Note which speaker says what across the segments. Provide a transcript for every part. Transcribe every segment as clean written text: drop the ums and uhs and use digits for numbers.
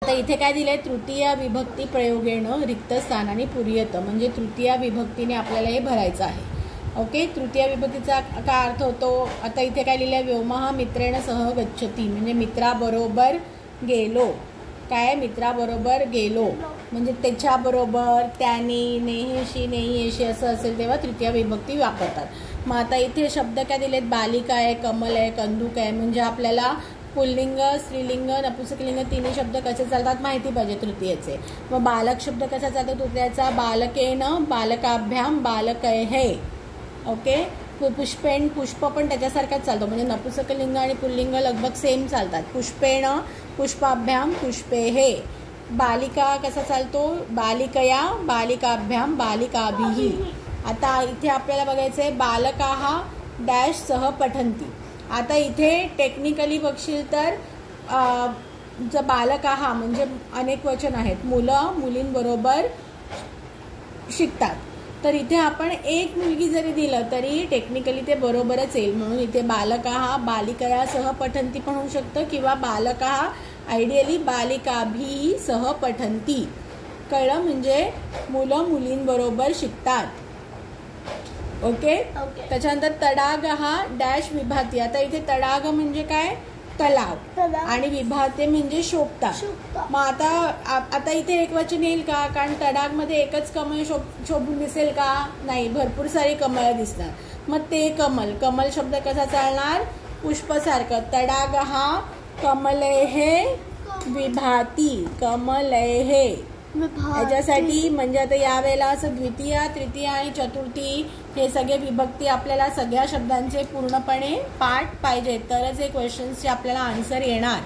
Speaker 1: तर इथे काय दिलंय, तृतीय विभक्ती प्रयोगेण रिक्त स्थानाने पुर्यत, म्हणजे तृतीय विभक्तीने आपल्याला हे भरायचं आहे. ओके, तृतीय विभक्तीचा काय अर्थ होतो. आता इथे काय लिहिलंय, व्योमः मित्रेण सह गच्छति, म्हणजे मित्राबरोबर गेलो. काय, मित्राबरोबर गेलो म्हणजे त्याच्याबरोबर, त्याने, नेहेशी, नेहीशी असं असेल तेव्हा तृतीय विभक्ती वापरतात. मग आता इथे शब्द काय दिलेत, बालिका आहे, कमल आहे, कंदुक आहे. म्हणजे आपल्याला पुल्लिंग, स्त्रीलिंग, नपुंसकलिंग तिन्ही शब्द कसे चालतात माहिती पाहिजे तृतीयेचे. मग बालक शब्द कसा चालतो तृतीयाचा, बालकेन, बालकाभ्याम, बालकैः. ओके, पुष्पेण, पुष्प पण त्याच्यासारखाच चालतो, म्हणजे नपुंसकलिंग आणि पुल्लिंग लगभग सेम चालतात. पुष्पेण, पुष्पाभ्याम, पुष्पेः. बालिका कसा चालतो, बालिकया, बालिकाभ्याम, बालिकाभिः. आता इथे आपल्याला बघायचं आहे, बालकाः डॅश सह पठन्ति. आता इथे टेक्निकली बघशील तर जर बालकाः म्हणजे अनेक वचन आहेत, मुलं मुलींबरोबर शिकतात. तर इथे आपण एक मुलगी जरी दिलं तरी टेक्निकली ते बरोबरच येईल. म्हणून इथे बालकाः बालिकया सह पठन्ति पण होऊ शकतं, किंवा बालकाः आयडियली बालिकाभिः सह पठन्ति. कळलं, म्हणजे मुलं मुलींबरोबर शिकतात. ओके. त्याच्यानंतर तडाग हा डॅश विभाती. आता इथे तडाग म्हणजे काय, तलाव, आणि विभाते म्हणजे शोभतात. मग आता इथे एक वचन येईल का, कारण तडाग मध्ये एकच कमळ शोभून दिसेल का, नाही, भरपूर सारी कमळ दिसणार. मग ते कमल, कमल शब्द कसा चालणार, पुष्पसारखं. तडाग हा कमलैः विभाती, कमलैः. याच्यासाठी म्हणजे आता यावेळेला असं द्वितीय, तृतीय आणि चतुर्थी हे सगळे विभक्ती आपल्याला सगळ्या शब्दांचे पूर्णपणे पाठ पाहिजे, तरच हे क्वेश्चन्सचे आपल्याला आन्सर येणार.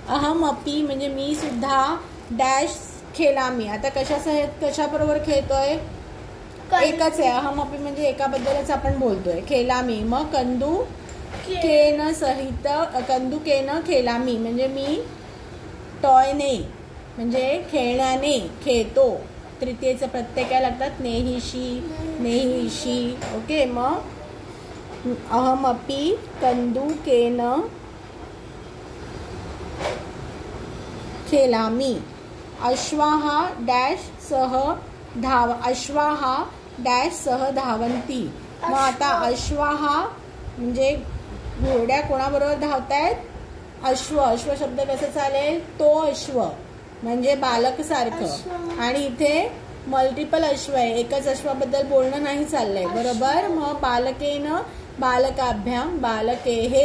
Speaker 1: अहम अपि म्हणजे मी सुद्धा, डॅश खेळामी. आता कशाबरोबर खेळतोय, एकच आहे. अहम अपि म्हणजे एकाबद्दलच आपण बोलतोय, खेळामी. मग कंदुकेन सहित, कंदुकेन खेळामी म्हणजे मी टॉयने म्हणजे खेळण्याने खेळतो. तृतीयेचं प्रत्यय काय लागतात, नेहीशी, नेहीशी. ओके, मग अहमपि कंदुकेन खेळामी. अश्वाः डॅश सह अश्वाः डॅश सह धावन्ति. मग आता अश्वाः म्हणजे घोड्या कोणाबरोबर धावतायत, अश्व. अश्व शब्द कसं चालेल, तो अश्व म्हणजे बालक सारखं. आणि इथे मल्टिपल अश्व आहे, एकच अश्वाबद्दल बोलणं नाही चाललंय, बरोबर. मग बालकेन बालकाभ्याम, बालकेः.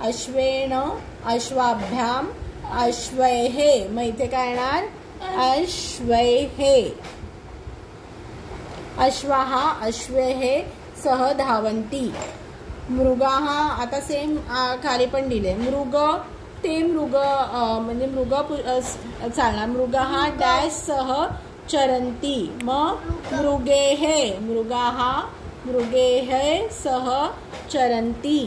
Speaker 1: अश्वेन अश्वाभ्याम, अश्वैः. मग इथे काय येणार, अश्वैः. अश्वाः अश्वैः सह धावन्ति. मृगाः, आता सेम खाली पण दिले, मृग ते मृग म्हणजे मृग चालणार. मृगाः डॅश सह चरन्ति. मग मृगेः, मृगाः मृगेः सह चरन्ति.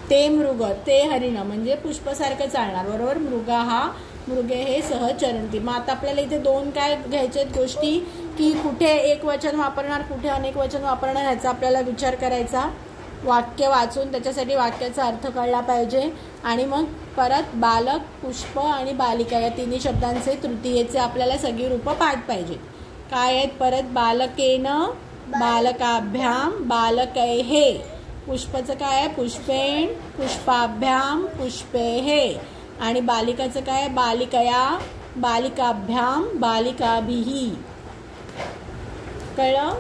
Speaker 1: ते मृग, ते हरिण म्हणजे पुष्पसारखं चालणार, बरोबर. मृगाः मृगेः सह चरन्ति. मग आता आपल्याला इथे दोन काय घ्यायचे गोष्टी, की कुठे एक वचन वापरणार, कुठे अनेक वचन वापरणार, ह्याचा आपल्याला विचार करायचा. वाक्य वाचून त्याच्यासाठी वाक्याचा अर्थ कळला पाहिजे. आणि मग परत बालक, पुष्प आणि बालिका या तिन्ही शब्दांचे तृतीयेचे आपल्याला सगळी रूपं पाठ पाहिजे. काय आहेत परत, बालकेन बालकाभ्याम, बालकैः. पुष्पचं काय आहे, पुष्पेण, पुष्पाभ्याम, पुष्पेः. आणि बालिकाचं काय, बालिकया, बालिकाभ्याम, बालिकाभिः. कळलं.